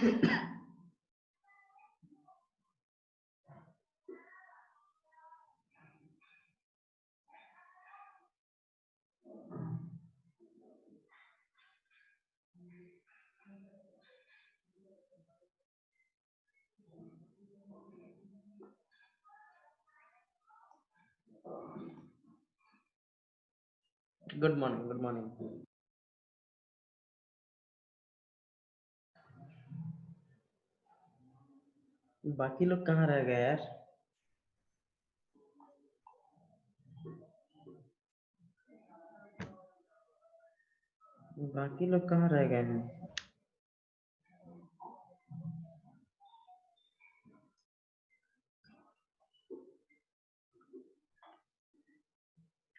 Good morning, good morning. बाकी लोग कहाँ रह गए यार? बाकी लोग कहाँ रह गए हैं?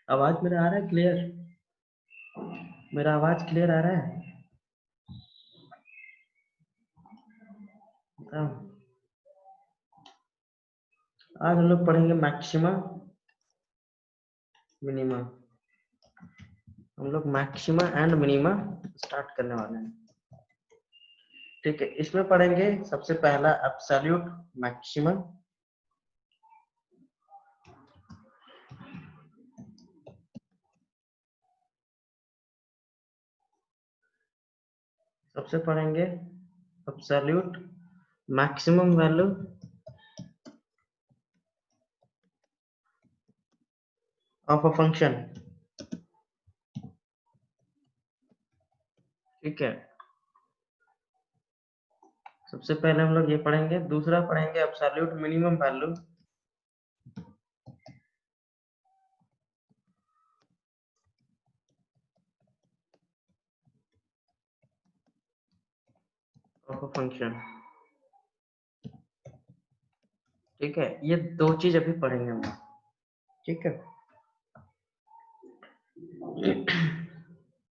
आवाज मेरा आ रहा है क्लियर? मेरा आवाज क्लियर आ रहा है? हाँ। आज हम लोग पढ़ेंगे मैक्सिमा मिनिमा। हम लोग मैक्सिमा एंड मिनिमा स्टार्ट करने वाले हैं। ठीक है, इसमें पढ़ेंगे सबसे पहला एब्सोल्यूट मैक्सिमम, सबसे पढ़ेंगे absolute maximum value of a function. ठीक है, सबसे पहले हम लोग ये पढ़ेंगे। दूसरा पढ़ेंगे absolute minimum value of a function. ठीक है, ये दो चीज अभी पढ़ेंगे हम लोग। ठीक है,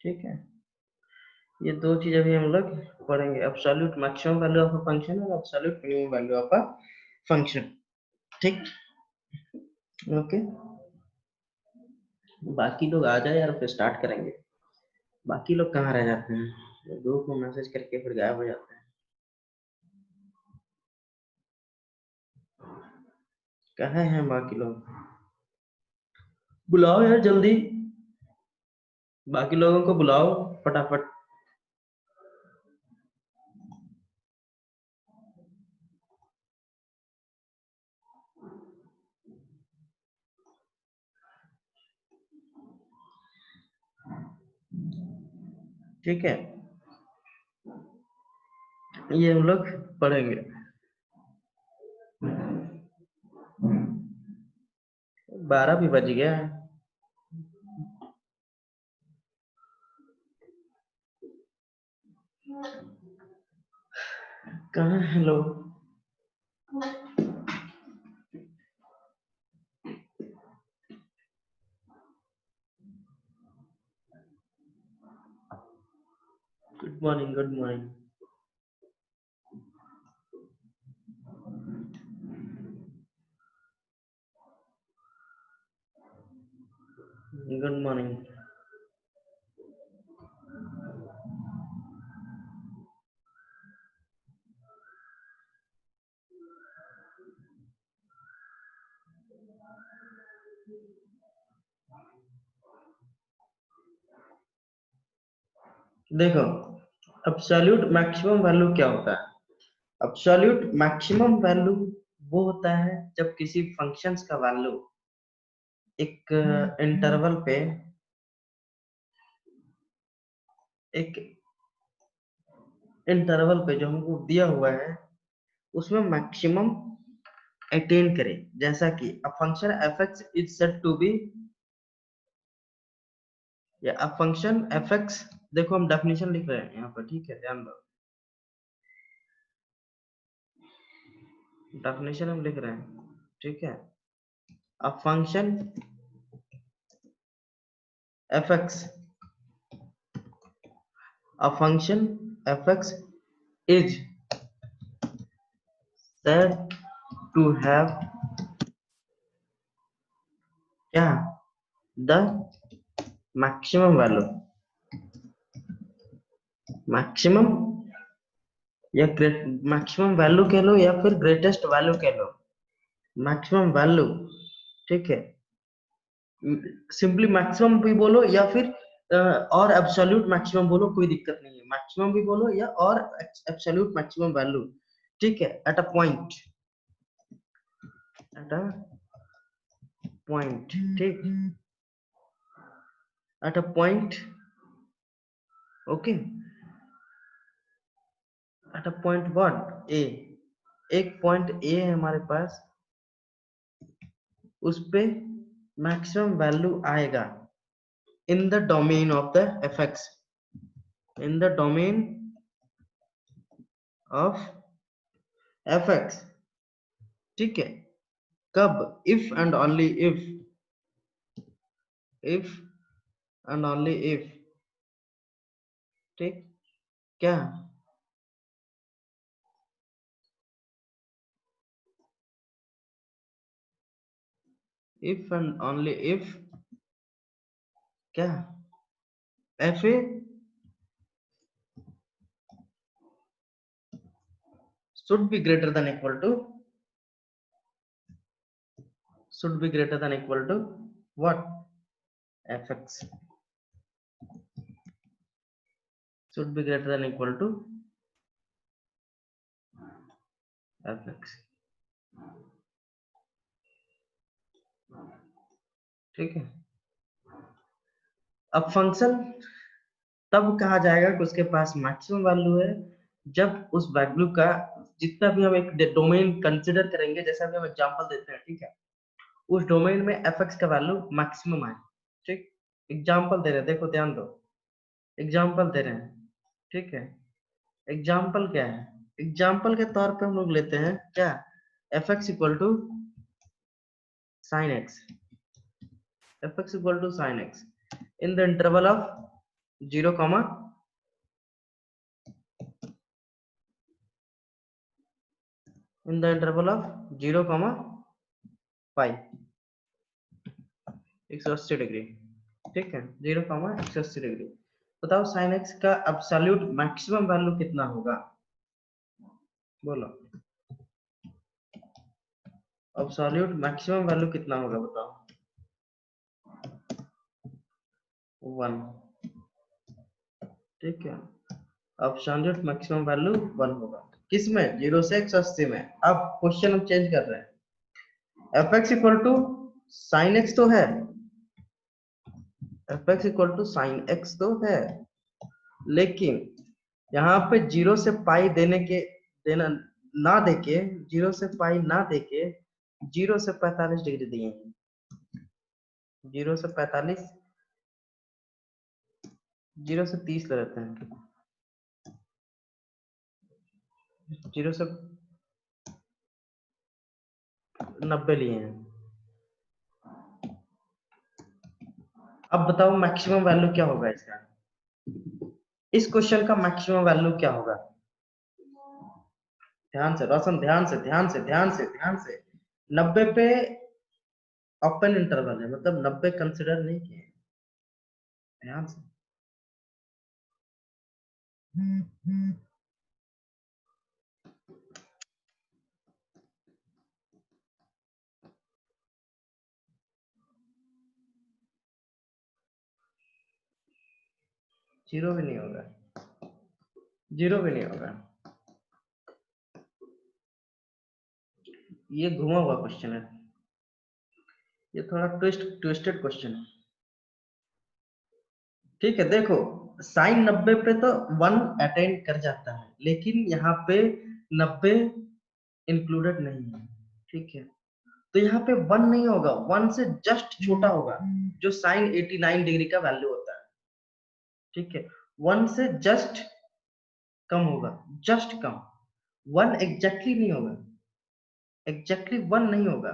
ठीक है, ये दो चीज अभी हम लोग पढ़ेंगे, absolute maximum value of a function और absolute minimum value of a function. ठीक, ओके। बाकी लोग आ जाए यार, फिर स्टार्ट करेंगे। बाकी लोग कहाँ रह जाते हैं? ग्रुप में मैसेज करके फिर गायब हो जाते हैं। कहाँ हैं बाकी लोग? बुलाओ यार जल्दी, बाकी लोगों को बुलाओ फटाफट। ठीक है, ये हम लोग पढ़ेंगे। 12 भी बज गया है। कहाँ है लोग? Good morning, good morning. Good morning. देखो, एब्सोल्यूट मैक्सिमम वैल्यू क्या होता है? एब्सोल्यूट मैक्सिमम वैल्यू वो होता है जब किसी फंक्शंस का वैल्यू एक इंटरवल पे, एक इंटरवल पे जो हमको दिया हुआ है उसमें मैक्सिमम अटेन करे। जैसा कि a function F X is said to be, या अ फंक्शन एफ एक्स, देखो हम डेफिनेशन लिख रहे हैं यहाँ पर, ठीक है, ध्यान दो। डेफिनेशन हम लिख रहे हैं, ठीक है। अ function F x, a function fx is said to have क्या, the maximum value, maximum या मैक्सिमम वैल्यू कह लो या फिर ग्रेटेस्ट वैल्यू कह लो, मैक्सिमम वैल्यू, ठीक है। सिंपली मैक्सिमम भी बोलो या फिर और एब्सोल्यूट मैक्सिमम बोलो, कोई दिक्कत नहीं है। मैक्सिमम भी बोलो या और एब्सोल्यूट मैक्सिमम वैल्यू, ठीक है। At a point, at a point, ठीक, at a point, okay, at a point what, a, एक पॉइंट ए है हमारे पास, उस पे मैक्सिमम वैल्यू आएगा इन the domain of the FX, in the domain of FX, ठीक है। कब? If and only if and only if, ठीक, क्या? इफ एंड ओनली इफ, क्या? F A should be greater than equal to, should be greater than equal to what? Fx should be greater than equal to fx, ठीक है। अब function तब कहा जाएगा कि उसके पास मैक्सिमम वैल्यू है जब उस वैल्यू का जितना भी हम एक डोमेन कंसिडर करेंगे, जैसा भी हम एग्जांपल देते हैं, ठीक है, उस डोमेन में fx का वैल्यू मैक्सिमम आए, ठीक। एग्जांपल दे रहे हैं, देखो ध्यान दो, एग्जांपल दे रहे हैं, ठीक है। एग्जाम्पल क्या है? एग्जाम्पल के तौर पे हम लोग लेते हैं क्या, F x equal to sine X, F x equal to sine X in the interval of 0 comma, in the interval of 0 comma pi, 180 degree, ठीक है, 0 कॉमा 180 डिग्री। बताओ साइन एक्स का एब्सोल्यूट मैक्सिमम वैल्यू कितना होगा, बोलो, absolute maximum value कितना होगा बताओ? 1, ठीक है। एब्सोल्यूट मैक्सिमम वैल्यू 1 होगा, किसमें? 0 से 180 में। अब क्वेश्चन हम चेंज कर रहे हैं, F x equal to sine X तो है, F x equal to sine X तो है, लेकिन यहाँ पे 0 से पाई देने के देना ना देके, 0 से पाई ना देके 0 से 45 डिग्री दिए हैं, 0 से 45, 0 से 30 ले लेते हैं, 0 से 90 लिए हैं। अब बताओ मैक्सिमम वैल्यू क्या होगा इसका, इस क्वेश्चन का मैक्सिमम वैल्यू क्या होगा? ध्यान से रोशन, ध्यान से, ध्यान से, ध्यान से, ध्यान से। 90 पे ओपन इंटरवल है, मतलब 90 कंसिडर नहीं किए, ध्यान से। 0 भी नहीं होगा, 0 भी नहीं होगा। ये घुमा हुआ क्वेश्चन है, ये थोड़ा ट्विस्टेड क्वेश्चन है, ठीक है। देखो साइन 90 पे तो 1 अटेंड कर जाता है, लेकिन यहाँ पे 90 इंक्लूडेड नहीं है, ठीक है। तो यहाँ पे 1 नहीं होगा, 1 से जस्ट छोटा होगा, जो साइन 89 डिग्री का वैल्यू होता है, ठीक है। 1 से जस्ट कम होगा, जस्ट कम, 1 एग्जैक्टली नहीं होगा, एग्जैक्टली 1 नहीं होगा,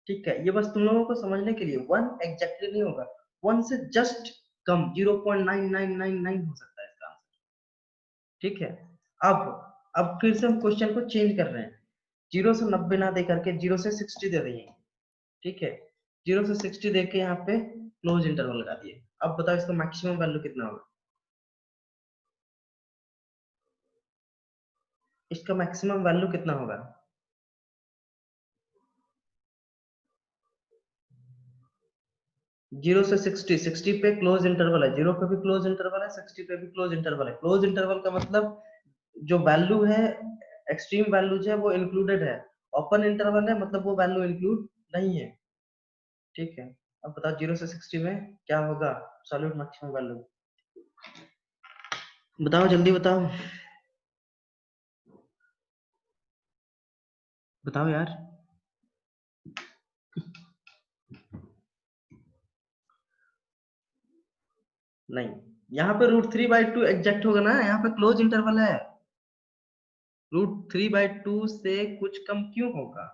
ठीक है। ये बस तुम लोगों को समझने के लिए, 1 एग्जैक्टली नहीं होगा, 1 से जस्ट कम, 0.9999 हो सकता है इसका आंसर, ठीक है। अब अब फिर से हम क्वेश्चन को चेंज कर रहे हैं, 0 से 90 ना दे करके 0 से 60 दे देंगे, ठीक है। 0 से 60 दे के यहाँ पे क्लोज इंटरवल लगा दिए। अब बताओ इसका मैक्सिमम वैल्यू कितना होगा? उसका मैक्सिमम वैल्यू कितना होगा? जीरो से 60, 60 पे क्लोज इंटरवल है, जीरो पे भी क्लोज इंटरवल है, 60 पे भी क्लोज इंटरवल है। क्लोज इंटरवल का मतलब जो वैल्यू है, एक्सट्रीम वैल्यूज है वो इंक्लूडेड है। ओपन इंटरवल है मतलब वो वैल्यू इंक्लूड नहीं है। ठीक है, अब बताओ 0 से 60 में क्या होगा एब्सोल्यूट मैक्सिमम वैल्यू? बताओ जल्दी बताओ, बताओ यार। नहीं, यहाँ पे √3/2 एग्जैक्ट होगा ना, यहाँ पे क्लोज इंटरवल है। √3/2 से कुछ कम क्यों होगा?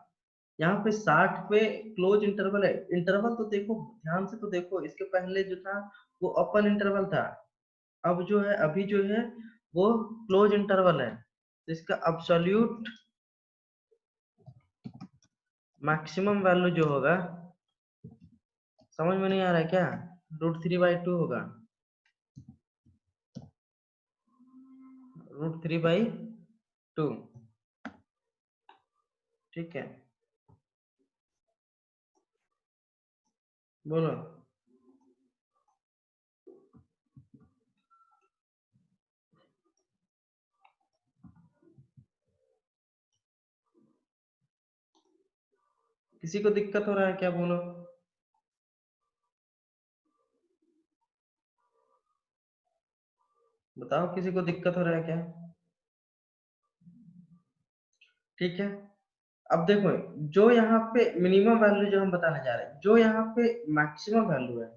यहाँ पे 60 पे क्लोज इंटरवल है। इंटरवल तो देखो, ध्यान से तो देखो, इसके पहले जो था वो ओपन इंटरवल था, अब जो है अभी जो है वो क्लोज इंटरवल है। तो इसका अब्सोल्यूट मैक्सिमम वैल्यू जो होगा, समझ में नहीं आ रहा है क्या? √3/2 होगा, √3/2। ठीक है, बोलो। किसी को दिक्कत हो रहा है क्या? बोलो। बताओ किसी को दिक्कत हो रहा है क्या? ठीक है, अब देखो, जो यहाँ पे मिनिमम वैल्यू जो हम बताने जा रहे हैं, जो यहाँ पे मैक्सिमम वैल्यू है,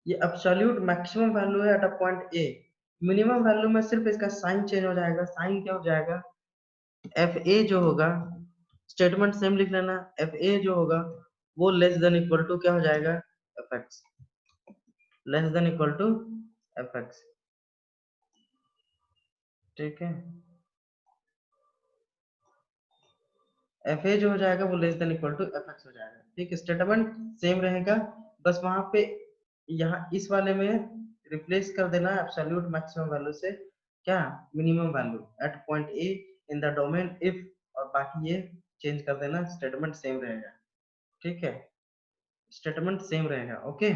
ये एब्सोल्यूट मैक्सिमम वैल्यू है at a point A. Minimum value में सिर्फ इसका साइन चेंज हो जाएगा। साइन क्या हो जाएगा? एफ ए जो होगा, स्टेटमेंट सेम लिख लेना, एफ ए जो होगा वो लेस देन इक्वल टू क्या हो जाएगा? F X, less than equal to F X. ठीक है, एफ ए जो हो जाएगा वो less than equal to F X हो जाएगा। ठीक है, स्टेटमेंट सेम रहेगा, बस वहां पे यहाँ इस वाले में रिप्लेस कर देना एब्सोल्यूट मैक्सिमम वैल्यू से क्या? Minimum value at point A in the domain if, और बाकी ये चेंज कर देना, स्टेटमेंट सेम रहेगा। ठीक है, स्टेटमेंट सेम रहेगा। ओके,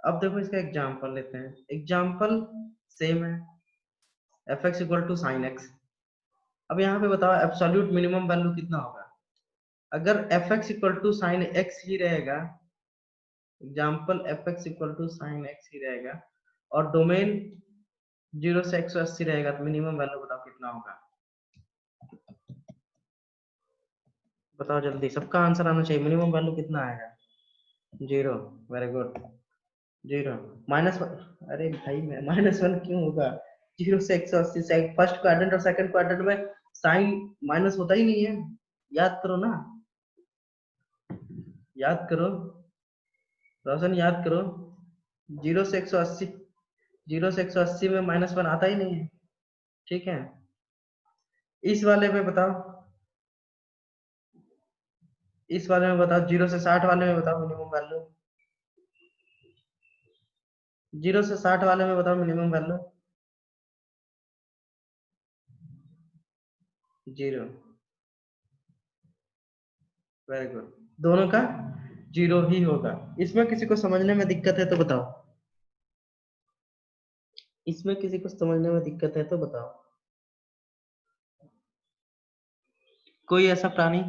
अब देखो इसका एग्जांपल लेते हैं। एग्जांपल सेम है, F x equal to sine X. अब यहाँ पे बताओ एब्सोल्यूट मिनिमम वैल्यू कितना होगा? अगर f x equal to sine x ही रहेगा, example f x equal to sine x ही रहेगा, और डोमेन 0 से 180 रहेगा, तो मिनिमम वैल्यू बताओ कितना होगा? बताओ जल्दी, सबका आंसर आना चाहिए। मिनिमम वैल्यू कितना आएगा? 0। Very good, 0। -1? अरे भाई, -1 क्यों होगा? 0 से 180 से फर्स्ट क्वाड्रेंट और सेकंड क्वाड्रेंट में साइन माइनस होता ही नहीं है। याद करो ना, याद करो, रोशन याद करो। 0 से 180, 0 से 180 में -1 आता ही नहीं है। ठीक है, इस वाले में बताओ, इस वाले में बताओ, 0 से 60 वाले में बताओ मिनिमम वैल्यू। 0 से 60 वाले में बताओ मिनिमम वैल्यू। 0। वेरी गुड, दोनों का 0 ही होगा। इसमें किसी को समझने में दिक्कत है तो बताओ, इसमें किसी को समझने में दिक्कत है तो बताओ। कोई ऐसा प्राणी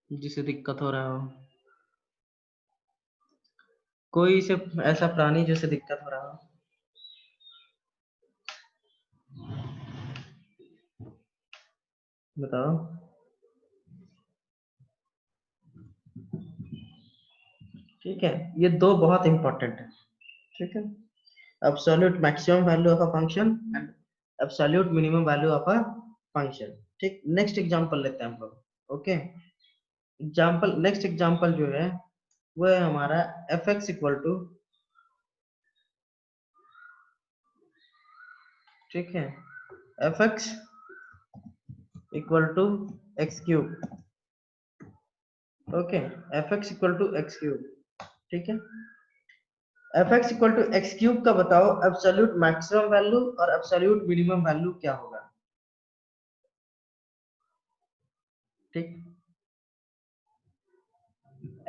जिसे दिक्कत हो रहा हो? कोई से ऐसा प्राणी जिसे दिक्कत हो रहा हो? बताओ। ठीक है, ये दो बहुत इंपॉर्टेंट है। ठीक है, absolute maximum value of a function and absolute minimum value of a function. ठीक, नेक्स्ट एग्जांपल लेते हैं हम लोग। ओके, एग्जांपल, नेक्स्ट एग्जांपल जो है वो है हमारा एफ एक्स इक्वल टू, ठीक है, F x equal to X cube. Okay, F x equal to X cube. ठीक है, F x equal to X cube का बताओ एब्सोल्यूट मैक्सिमम वैल्यू और एब्सोल्यूट मिनिमम वैल्यू क्या होगा। ठीक,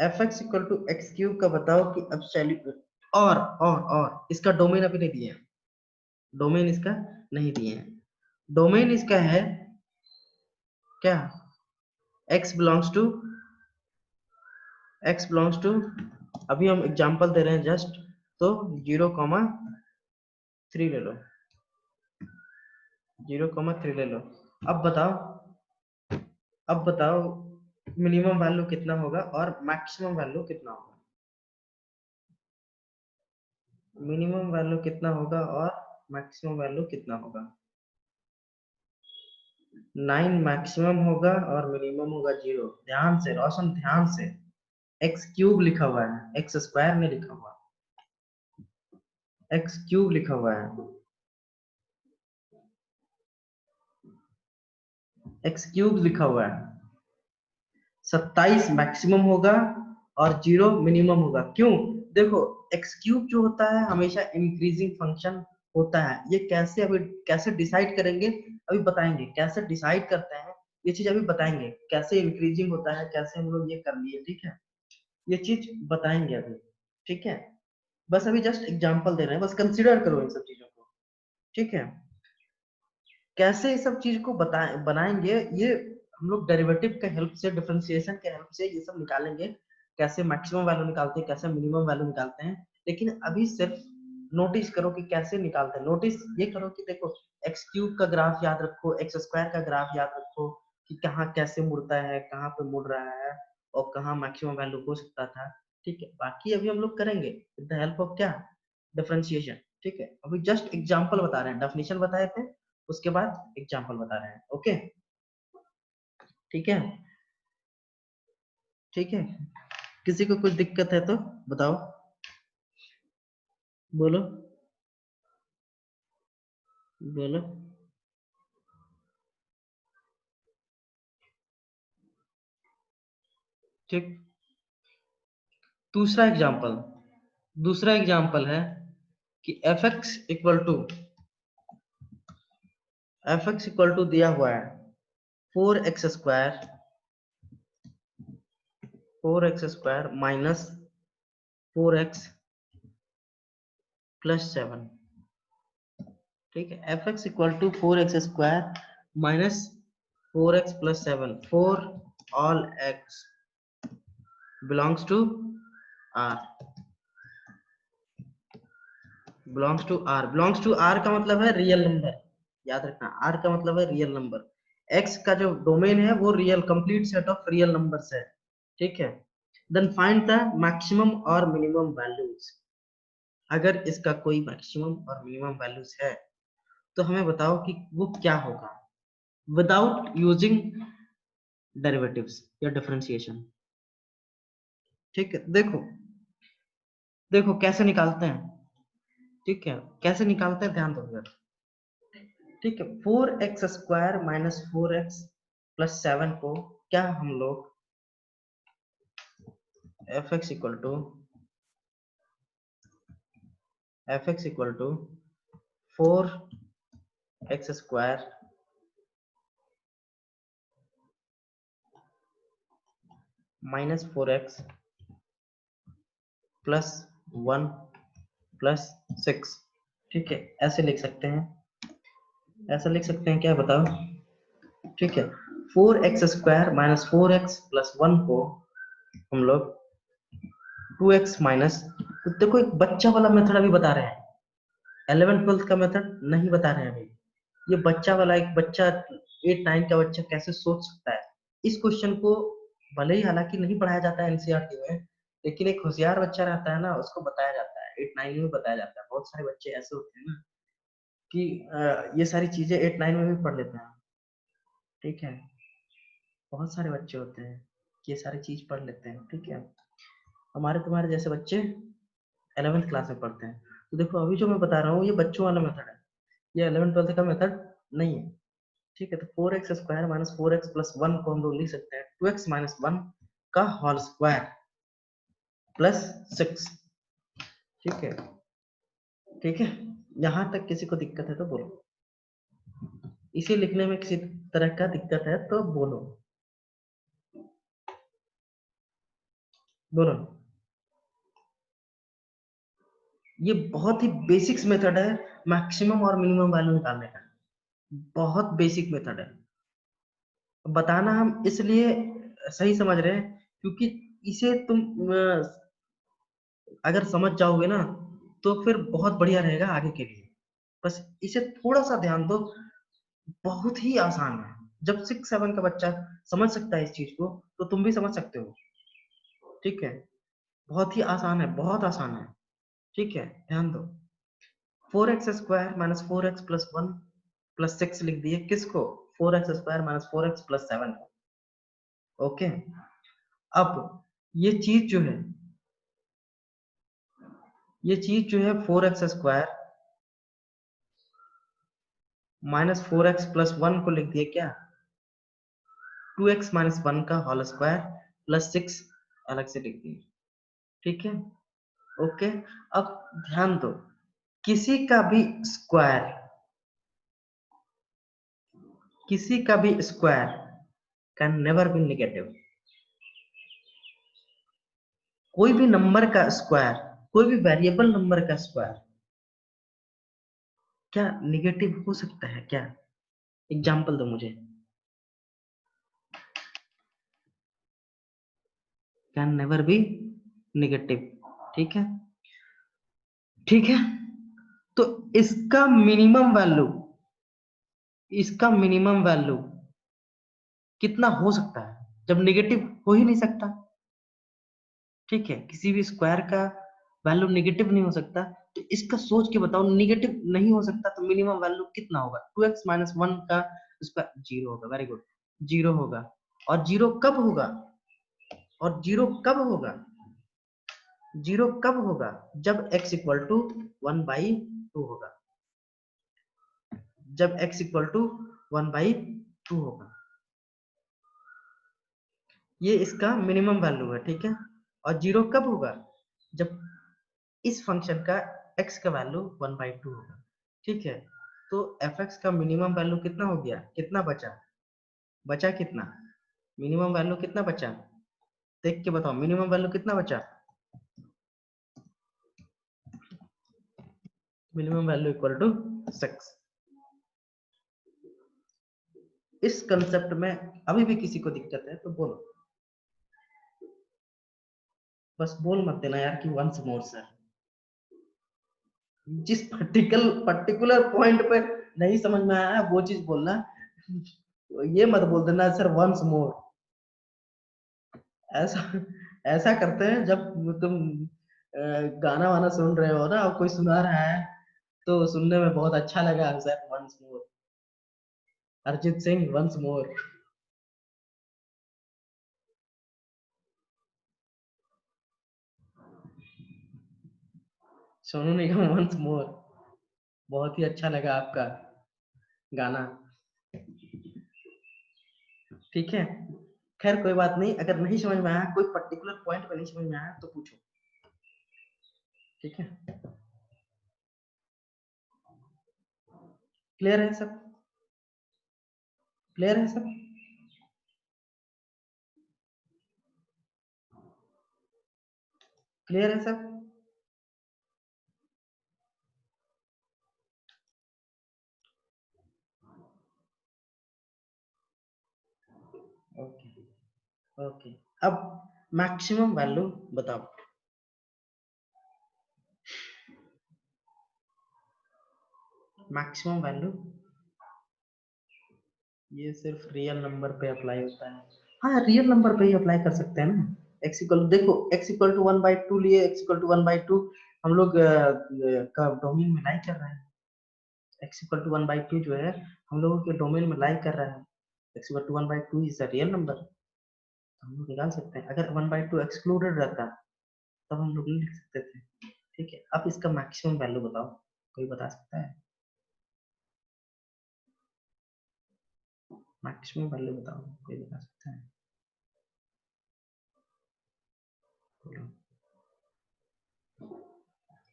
F x equal to X cube का बताओ कि एब्सोल्यूट और इसका डोमेन अभी नहीं दिया है, डोमेन इसका नहीं दिए हैं। डोमेन इसका है क्या, x बिलोंग्स टू अभी हम एग्जांपल दे रहे हैं जस्ट, तो 0,3 ले लो, 0,3 ले लो। अब बताओ, अब बताओ मिनिमम वैल्यू कितना होगा और मैक्सिमम वैल्यू कितना होगा। मिनिमम वैल्यू कितना होगा और मैक्सिमम वैल्यू कितना होगा। 9 मैक्सिमम होगा और मिनिमम होगा 0। ध्यान से रोशन, ध्यान से, एक्स क्यूब लिखा हुआ है, एक्स स्क्वायर नहीं लिखा हुआ, एक्स क्यूब लिखा हुआ है, एक्स क्यूब लिखा हुआ है। 27 मैक्सिमम होगा और 0 मिनिमम होगा। क्यों, देखो एक्स क्यूब जो होता है हमेशा इंक्रीजिंग फंक्शन होता है। ये कैसे, अभी कैसे डिसाइड करेंगे, अभी बताएंगे कैसे डिसाइड करते हैं, ये चीज अभी बताएंगे कैसे इंक्रीजिंग होता है, कैसे हम लोग ये कर लिए, ठीक है, ये चीज बताएंगे अभी, ठीक है। बस अभी जस्ट एग्जांपल दे रहे हैं, बस कंसीडर करो इन सब चीजों को, ठीक है। कैसे इस सब चीज को बनाएंगे, ये हम लोग डेरिवेटिव के हेल्प से, डिफरेंशिएशन के हेल्प से ये सब निकालेंगे, कैसे मैक्सिमम वैल्यू निकालते हैं, कैसे मिनिमम वैल्यू निकालते हैं। लेकिन अभी सिर्फ नोटिस करो कि कैसे निकालते हैं। नोटिस ये करो कि देखो, एक्स क्यूब का ग्राफ याद रखो, एक्स स्क्वायर का ग्राफ याद रखो कि कहाँ कैसे मुड़ता है, कहाँ पे मुड़ रहा है और कहाँ मैक्सिमम वैल्यू हो सकता था, ठीक है। बाकी अभी हम लोग करेंगे विद द हेल्प ऑफ क्या, डिफरेंशिएशन, ठीक है। अभी जस्ट एग्जांपल बता रहे हैं, डेफिनेशन बताए थे, उसके बाद एग्जांपल बता रहे हैं, ओके, ठीक है, ठीक है। किसी को कुछ दिक्कत है तो बताओ, बोलो, बोलो। ठीक, दूसरा एग्जांपल, दूसरा एग्जांपल है कि एफ एक्स इक्वल टू दिया हुआ है 4x² 4x² minus 4x plus 7, ठीक है। F x equal to 4x² minus 4x plus 7 for all x belongs to r, belongs to R का मतलब है रियल नंबर, याद रखना, आर का मतलब है रियल नंबर। एक्स का जो डोमेन है वो real, complete set of real numbers है, ठीक है। देन फाइंड द मैक्सिमम और मिनिमम वैल्यूज। अगर इसका कोई मैक्सिमम और मिनिमम वैल्यूज है तो हमें बताओ कि वो क्या होगा विदाउट यूजिंग डेरिवेटिव्स या डिफरेंशिएशन, ठीक है। देखो, देखो कैसे निकालते हैं, ठीक है, कैसे निकालते हैं ध्यान दो इधर, ठीक है। 4x² माइनस 4x प्लस 7 को क्या हम लोग F x equal to 4x² minus 4x plus 1 plus 6, ठीक है, ऐसे लिख सकते हैं, ऐसा लिख सकते हैं क्या बताओ, ठीक है। 4x² माइनस 4x प्लस 1 को हम लोग 2x माइनस, तो देखो एक बच्चा वाला मेथड अभी बता रहे हैं, 11th 12th का मेथड नहीं बता रहे हैं अभी। ये बच्चा वाला, एक बच्चा 8 9 का बच्चा कैसे सोच सकता है इस क्वेश्चन को। भले ही हालांकि नहीं पढ़ाया जाता है एनसीईआरटी में, लेकिन एक होशियार बच्चा रहता है ना, उसको बताया जाता है, 8 9 में बताया जाता है। बहुत सारे बच्चे ऐसे होते हैं ना कि ये सारी चीजें 8 9 में भी पढ़ लेते हैं, ठीक है। बहुत सारे बच्चे होते हैं कि ये सारी चीज पढ़ लेते हैं, ठीक है। हमारे तुम्हारे जैसे बच्चे 11th क्लास में पढ़ते हैं। तो देखो अभी जो मैं बता रहा हूँ ये बच्चों वाला मेथड है, ये 11th 12th का मेथड नहीं है, ठीक है। तो 4x² माइनस 4x प्लस 1 को हम लोग लिख सकते हैं 2x माइनस 1 का होल स्क्वायर प्लस 6, ठीक है, ठीक है, यहाँ तक किसी को दिक्कत है तो बोलो, इसे लिखने में किसी तरह का दिक्कत है तो बोलो, बोलो। ये बहुत ही बेसिक्स मेथड है मैक्सिमम और मिनिमम वैल्यू निकालने का, बहुत बेसिक मेथड है। बताना हम इसलिए सही समझ रहे हैं क्योंकि इसे तुम अगर समझ जाओगे ना तो फिर बहुत बढ़िया रहेगा आगे के लिए। बस इसे थोड़ा सा ध्यान दो, बहुत ही आसान है। जब 6-7 का बच्चा समझ सकता है इस चीज को तो तुम भी समझ सकते हो। ठीक है, बहुत ही आसान है, बहुत आसान है। ठीक है, ध्यान दो। 4x² माइनस 4x+1 प्लस 6 लिख दिए किसको? 4x² माइनस 4x+7 को। ओके, अब ये चीज जो है, ये चीज जो है 4x² माइनस 4x+1 को लिख दिए क्या? 2x माइनस 1 का होल स्क्वायर प्लस 6 अलग से लिख दिए। ठीक है, ओके। अब ध्यान दो, किसी का भी स्क्वायर, किसी का भी square can never be negative. कोई भी नंबर का स्क्वायर, कोई भी वेरिएबल नंबर का स्क्वायर क्या निगेटिव हो सकता है क्या? एग्जाम्पल दो मुझे। Can never be negative. ठीक है, ठीक है, तो इसका मिनिमम वैल्यू, इसका मिनिमम वैल्यू कितना हो सकता है जब नेगेटिव हो ही नहीं सकता? ठीक है, किसी भी स्क्वायर का वैल्यू नेगेटिव नहीं हो सकता, तो इसका सोच के बताओ, नेगेटिव नहीं हो सकता तो मिनिमम वैल्यू कितना होगा? 2x माइनस 1 का स्क्वायर जीरो होगा। वेरी गुड, जीरो होगा। और जीरो कब होगा? और जीरो कब होगा? जीरो कब होगा? जब x इक्वल टू 1/2 होगा। जब x इक्वल टू 1/2 होगा, ये इसका मिनिमम वैल्यू है। ठीक है, और जीरो कब होगा? जब इस फंक्शन का x का वैल्यू 1/2 होगा। ठीक है, तो fx का मिनिमम वैल्यू कितना हो गया? कितना बचा? बचा कितना? मिनिमम वैल्यू कितना बचा? देख के बताओ, मिनिमम वैल्यू कितना बचा? Minimum value equal to 6। इस कंसेप्ट में अभी भी किसी को दिक्कत है तो बोलो, बस बोल मत देना यार कि वंस मोर सर। जिस पर्टिकुलर पॉइंट पे नहीं समझ में आया वो चीज बोलना, ये मत बोल देना सर वंस मोर। ऐसा ऐसा करते हैं जब तुम गाना वाना सुन रहे हो ना और कोई सुना रहा है तो सुनने में बहुत अच्छा लगा sir once more, Arijit Singh once more, Sonu Nigam once more. बहुत ही अच्छा लगा आपका गाना। ठीक है, खैर कोई बात नहीं, अगर नहीं समझ में आया, कोई पर्टिकुलर पॉइंट पे नहीं समझ में आया तो पूछो। ठीक है, क्लियर है सब? क्लियर है सब? क्लियर है सब? Okay, okay. अब मैक्सिमम वैल्यू बताओ। मैक्सिमम वैल्यू ये सिर्फ रियल नंबर पे अप्लाई होता है। हाँ, रियल नंबर पे ही अप्लाई कर सकते हैं ना। एक्स इक्वल देखो, एक्स इक्वल टू 1/2 लिए, एक्स इक्वल टू 1/2 हम लोग का डोमेन में लाई कर रहे हैं। एक्स इक्वल टू 1/2 जो है हम लोगों के डोमेन में लाई कर रहा है। X equal to 1/2 is a real number, हम लोग निकाल सकते हैं। अगर 1/2 एक्सक्लूडेड रहता तब हम लोग नहीं लिख सकते थे। ठीक है, अब इसका मैक्सिमम वैल्यू बताओ, कोई बता सकता है? मैक्सिमम वैल्यू बताओ, कोई बता सकता है? बोलो।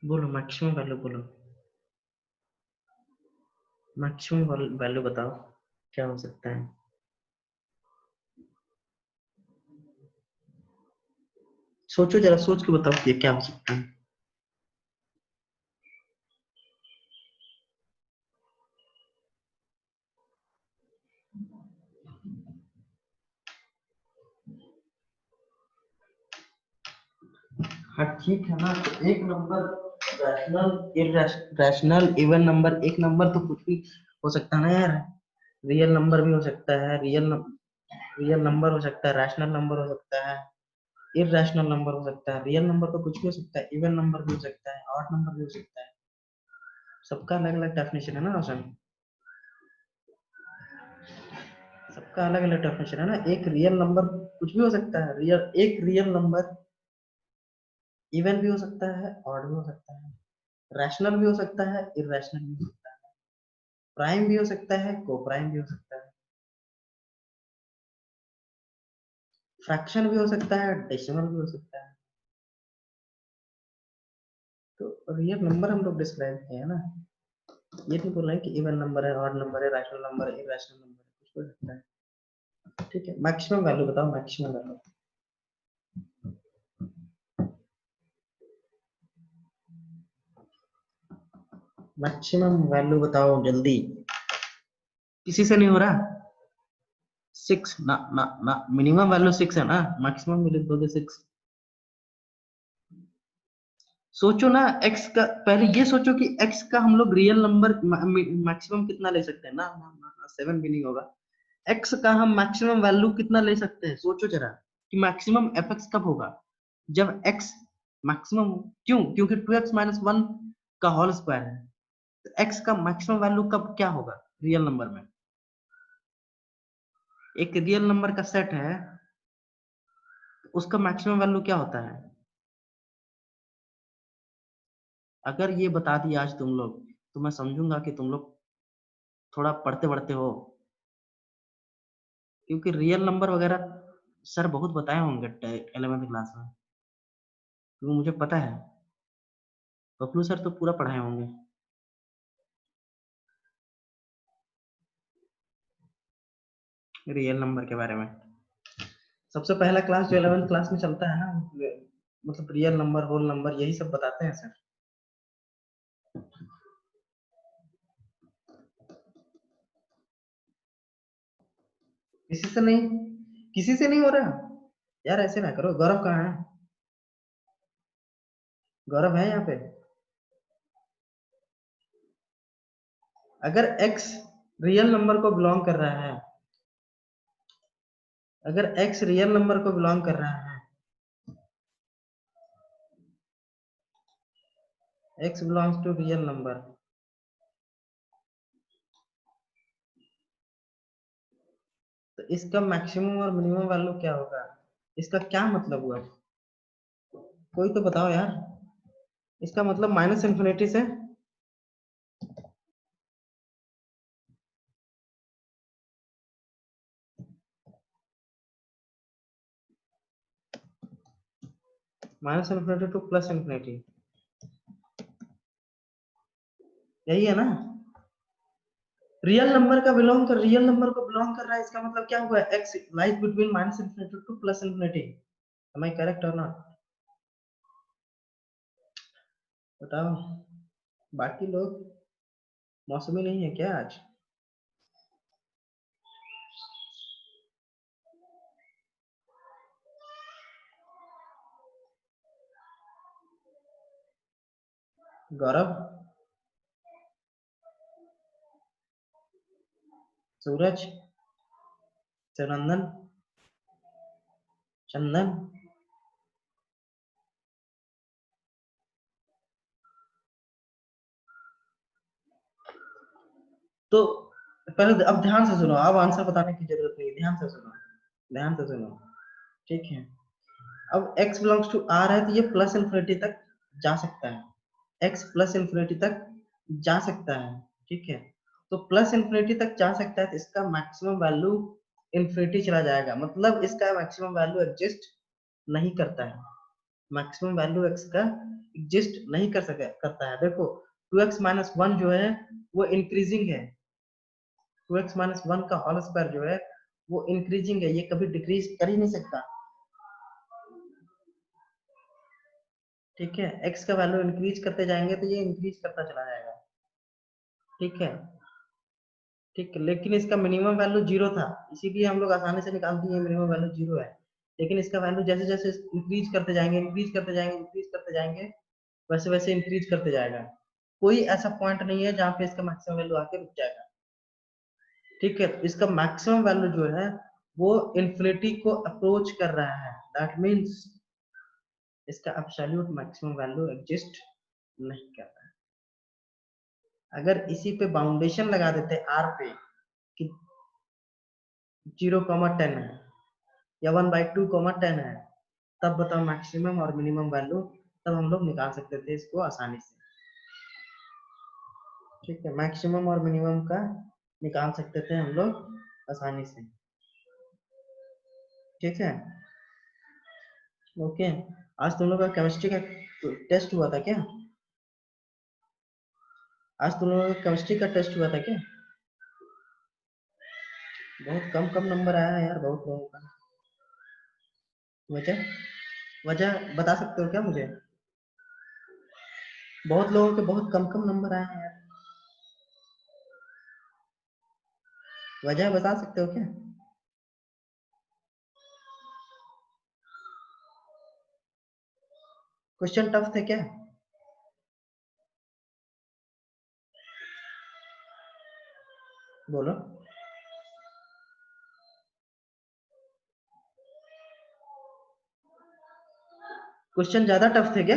बोलो मैक्सिमम वैल्यू बोलो, मैक्सिमम वैल्यू बताओ क्या हो सकता है। सोचो जरा, सोच के बताओ ये क्या हो सकता है। हाँ ठीक है ना, तो एक number rational, rational even number, एक नंबर तो कुछ भी हो सकता है ना यार। रियल नंबर भी हो सकता है, रियल नंबर हो सकता है, रैशनल नंबर हो सकता है, इररेशनल नंबर हो सकता है। रियल नंबर तो कुछ भी हो सकता है, इवन नंबर भी हो सकता है, ऑड नंबर भी हो सकता है। सबका अलग अलग डेफिनेशन है ना रोशन, सबका अलग अलग डेफिनेशन है ना। एक रियल नंबर कुछ भी हो सकता है, एक रियल नंबर इवन भी हो सकता है, ऑड भी हो सकता है, रैशनल भी हो सकता है, इररेशनल भी हो सकता है, प्राइम भी हो सकता है, को प्राइम भी हो सकता है, फ्रैक्शन भी हो सकता है, डेसिमल भी हो सकता है। तो रियल नंबर हम लोग डिस्क्राइब किए हैं ना, ये नहीं बोल रहे हैं कि इवन नंबर है, ऑड नंबर है, रैशनल नंबर है, इररेशनल नंबर है, कुछ भी हो सकता है। ठीक है, मैक्सिमम वैल्यू बताओ, मैक्सिमम वैल्यू। मैक्सिमम वैल्यू बताओ जल्दी, किसी से नहीं हो रहा। सिक्स ना ना ना, मिनिमम वैल्यू सिक्स है ना, मैक्सिमम भी लिख दोगे सिक्स। सोचो ना एक्स का, पहले ये सोचो कि एक्स का हम लोग रियल नंबर मैक्सिमम कितना ले सकते हैं ना, ना ना, ना सेवन भी नहीं होगा। एक्स का हम मैक्सिमम वैल्यू कितना ले सकते हैं, सोचो जरा कि मैक्सिमम एफ एक्स कब होगा, जब एक्स मैक्सिमम। क्यों? क्योंकि टू एक्स माइनस वन का होल स्क्वायर है। तो एक्स का मैक्सिमम वैल्यू कब क्या होगा रियल नंबर में। एक रियल नंबर का सेट है, उसका मैक्सिमम वैल्यू क्या होता है। अगर ये बता दिया आज तुम लोग, तो मैं समझूंगा कि तुम लोग थोड़ा पढ़ते पढ़ते हो, क्योंकि रियल नंबर वगैरह सर बहुत बताए होंगे 11th क्लास में, क्योंकि मुझे पता है बबलू सर तो पूरा पढ़ाए होंगे रियल नंबर के बारे में। सबसे पहला क्लास जो 11th क्लास में चलता है ना, मतलब रियल नंबर, होल नंबर, यही सब बताते हैं सर। किसी से नहीं, किसी से नहीं हो रहा यार, ऐसे ना करो। गौरव कहाँ है? गौरव है यहाँ पे? अगर x रियल नंबर को बिलोंग कर रहा है, अगर x रियल नंबर को बिलोंग कर रहा है, x belongs to real number, तो इसका मैक्सिमम और मिनिमम वैल्यू क्या होगा, इसका क्या मतलब हुआ? कोई तो बताओ यार। इसका मतलब माइनस इन्फिनिटी से, minus infinity to plus infinity, यही है ना। रियल नंबर को बिलोंग कर रहा है, इसका मतलब क्या हुआ, X lies between minus infinity to plus infinity. Am I correct और नॉट? बताओ। बाकी लोग मौसमी नहीं है क्या आज? गौरव, सूरज, चंदन, चंदन। तो पहले अब ध्यान से सुनो, अब आंसर बताने की जरूरत नहीं, ध्यान से सुनो, ध्यान से सुनो। ठीक है, अब x बिलोंग्स टू r है, तो ये प्लस इन्फिनिटी तक जा सकता है, x प्लस इन्फिनिटी तक जा सकता है। ठीक है, तो प्लस इन्फिनिटी तक जा सकता है, तो इसका मैक्सिमम वैल्यू इन्फिनिटी चला जाएगा, मतलब इसका मैक्सिमम वैल्यू एग्जिस्ट नहीं करता है। मैक्सिमम वैल्यू x का एग्जिस्ट नहीं करता है। देखो 2x माइनस 1 जो है वो इंक्रीजिंग है, 2x माइनस 1 का होल स्क्वायर जो है वो इंक्रीजिंग है, ये कभी डिक्रीज कर ही नहीं सकता। ठीक है, x का वैल्यू इंक्रीज करते जाएंगे तो ये इंक्रीज करता चला जाएगा। ठीक है, ठीक है, लेकिन इसका मिनिमम वैल्यू 0 था, इसीलिए हम लोग आसानी से निकाल दिए मिनिमम वैल्यू 0 है। लेकिन इसका वैल्यू जैसे जैसे इंक्रीज करते जाएंगे, इंक्रीज करते जाएंगे, इंक्रीज करते जाएंगे, वैसे वैसे इंक्रीज करते जाएगा। कोई ऐसा पॉइंट नहीं है जहाँ पे इसका मैक्सिमम वैल्यू आके रुक जाएगा। ठीक है, तो इसका मैक्सिमम वैल्यू जो है वो इन्फिनिटी को अप्रोच कर रहा है, दैट मीन्स इसका एब्सोल्यूट मैक्सिमम वैल्यू एग्जिस्ट नहीं कर रहा है। अगर इसी पे बाउंडेशन लगा देते आर पे कि 0,10 है या 1/2,10 है, तब बताओ मैक्सिमम और मिनिमम वैल्यू, तब हम लोग निकाल सकते थे इसको आसानी से। ठीक है, मैक्सिमम और मिनिमम का निकाल सकते थे हम लोग आसानी से। ठीक है, ओके। आज तुम लोग का केमिस्ट्री का टेस्ट हुआ था क्या? आज तुम लोगों का केमिस्ट्री का टेस्ट हुआ था क्या? बहुत कम कम नंबर आया है यार बहुत लोगों का। वजह वजह बता सकते हो क्या मुझे? बहुत लोगों के बहुत कम कम नंबर आए हैं यार, वजह बता सकते हो क्या? क्वेश्चन टफ थे क्या? बोलो। क्वेश्चन ज्यादा टफ थे क्या?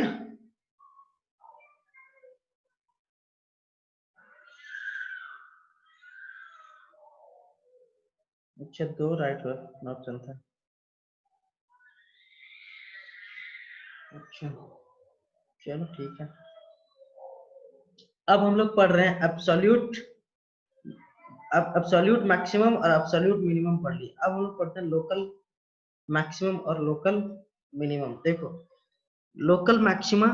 अच्छा, 2 राइट ऑप्शन था। अच्छा, चलो ठीक है। अब हम लोग पढ़ रहे हैं एब्सोल्यूट। अब एब्सोल्यूट मैक्सिमम और एब्सोल्यूट मिनिमम पढ़ लिए, अब हम लोग पढ़ते हैं लोकल मैक्सिमम और लोकल मिनिमम। देखो लोकल मैक्सिमा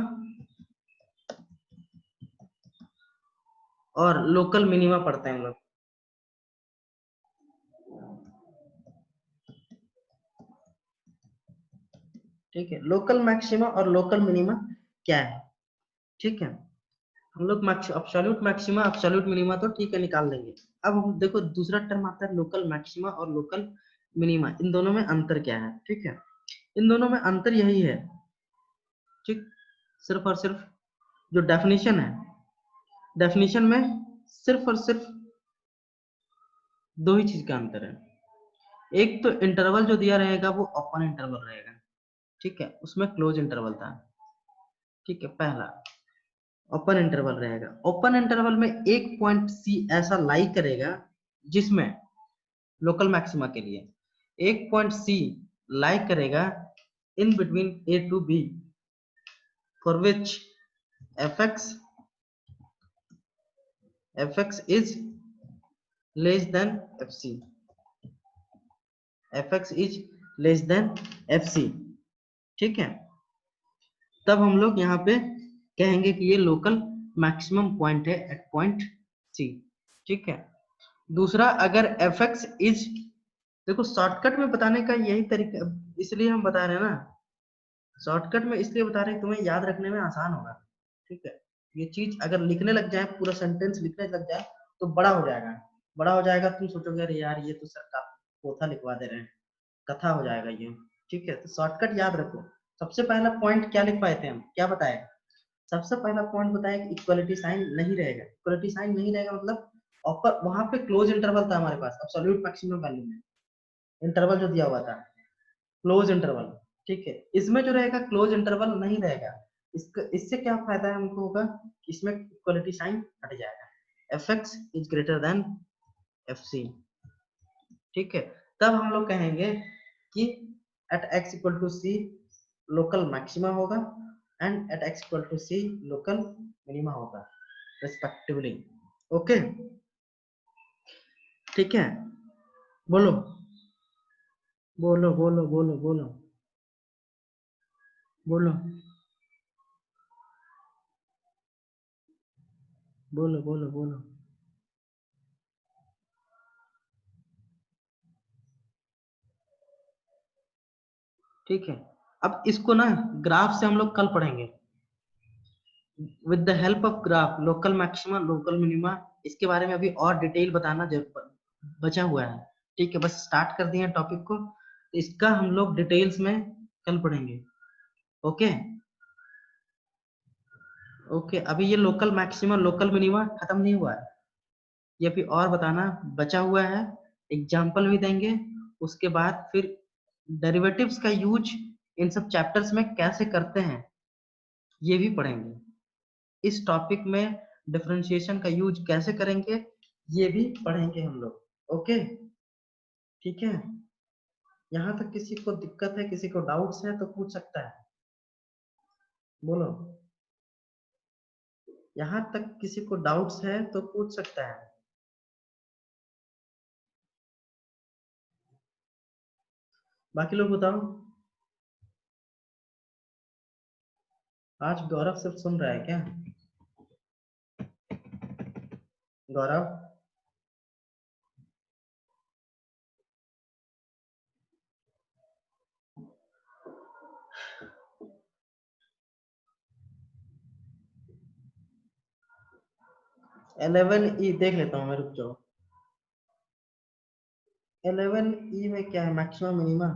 और लोकल मिनिमा पढ़ते हैं हम लोग। ठीक है, लोकल मैक्सिमा और लोकल मिनिमा क्या है? ठीक है, हम लोग एब्सोल्यूट मैक्सिमा एब्सोल्यूट मिनिमा तो ठीक है निकाल लेंगे। अब हम देखो दूसरा टर्म आता है लोकल मैक्सिमा और लोकल मिनिमा, इन दोनों में अंतर क्या है? ठीक है, इन दोनों में अंतर यही है, ठीक, सिर्फ और सिर्फ जो डेफिनेशन है, डेफिनेशन में सिर्फ और सिर्फ दो ही चीज का अंतर है। एक तो इंटरवल जो दिया रहेगा वो ओपन इंटरवल रहेगा, ठीक है, उसमें क्लोज इंटरवल था। ठीक है, पहला ओपन इंटरवल रहेगा, ओपन इंटरवल में एक पॉइंट सी ऐसा लाई करेगा जिसमें लोकल मैक्सिमा के लिए एक पॉइंट सी लाई करेगा in between A to B, for which fx is less than fc, fx is less than fc। ठीक है, तब हम लोग यहाँ पे कहेंगे कि ये लोकल मैक्सिमम पॉइंट है एट पॉइंट सी। ठीक है, दूसरा अगर fx इज, देखो शॉर्टकट में बताने का यही तरीका, इसलिए हम बता रहे हैं ना, शॉर्टकट में इसलिए बता रहे हैं तुम्हें याद रखने में आसान होगा। ठीक है, ये चीज अगर लिखने लग जाए, पूरा सेंटेंस लिखने लग जाए तो बड़ा हो जाएगा, बड़ा हो जाएगा, तुम सोचोगे अरे यार ये तो सर का पोथा लिखवा दे रहे हैं, कथा हो जाएगा ये। ठीक है, तो शॉर्टकट याद रखो। सबसे पहला पॉइंट क्या लिख पाए थे हम, क्या बताए? सबसे पहला पॉइंट बताया कि इक्वलिटी साइन नहीं रहेगा, इक्वलिटी साइन नहीं रहेगा मतलब ऊपर वहां पे क्लोज इंटरवल था हमारे पास एब्सोल्यूट मैक्सिमम वैल्यू में, इंटरवल जो दिया हुआ था क्लोज इंटरवल। ठीक है, इसमें जो रहेगा क्लोज इंटरवल नहीं रहेगा, इससे क्या फायदा है हमको होगा, इसमें इक्वलिटी साइन हट जाएगा, fx is greater than fc। ठीक है, तब हम लोग कहेंगे कि at x equal to C local maxima होगा and at x equal to C local minima होगा रिस्पेक्टिवली। ओके, ठीक है, बोलो बोलो बोलो बोलो बोलो बोलो। बोलो बोलो बोलो। ठीक है, अब इसको ना ग्राफ से हम लोग कल पढ़ेंगे, with the help of graph, local maxima local minima. इसके बारे में अभी और डिटेल बताना बचा हुआ है। ठीक है, बस स्टार्ट कर दिए टॉपिक को, इसका हम लोग डिटेल्स में कल पढ़ेंगे। ओके ओके, अभी ये लोकल मैक्सिमा लोकल मिनिमा खत्म नहीं हुआ है, ये भी और बताना बचा हुआ है, एग्जाम्पल भी देंगे। उसके बाद फिर डेरिवेटिव्स का यूज इन सब चैप्टर्स में कैसे करते हैं ये भी पढ़ेंगे। इस टॉपिक में डिफरेंशिएशन का यूज कैसे करेंगे ये भी पढ़ेंगे हम लोग। ओके ठीक है, यहाँ तक किसी को दिक्कत है, किसी को डाउट्स है तो पूछ सकता है, बोलो। यहाँ तक किसी को डाउट्स है तो पूछ सकता है। बाकी लोग बताओ। आज गौरव सिर्फ सुन रहा है क्या? गौरव, 11E देख लेता हूँ मैं, रुक जाओ। 11E में क्या है, मैक्सिमम मिनिमा।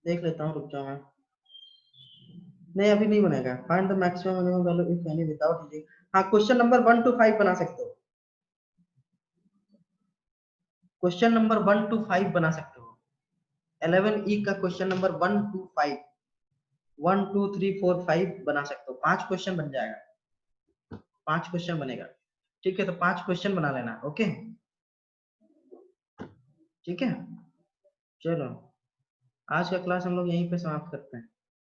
देख लेता हूँ, रुक जाओ मैं। नहीं अभी नहीं बनेगा, find the maximum minimum value if any without using. हाँ, क्वेश्चन नंबर 1 to 5 बना सकते हो, क्वेश्चन नंबर 1 to 5 बना सकते हो। 11E का क्वेश्चन नंबर 1 to 5, 1 2 3 4 5 बना सकते हो, 5 क्वेश्चन बन जाएगा, 5 क्वेश्चन बनेगा। ठीक है, तो 5 क्वेश्चन बना लेना। ओके ठीक है, चलो आज का क्लास हम लोग यहीं पे समाप्त करते हैं।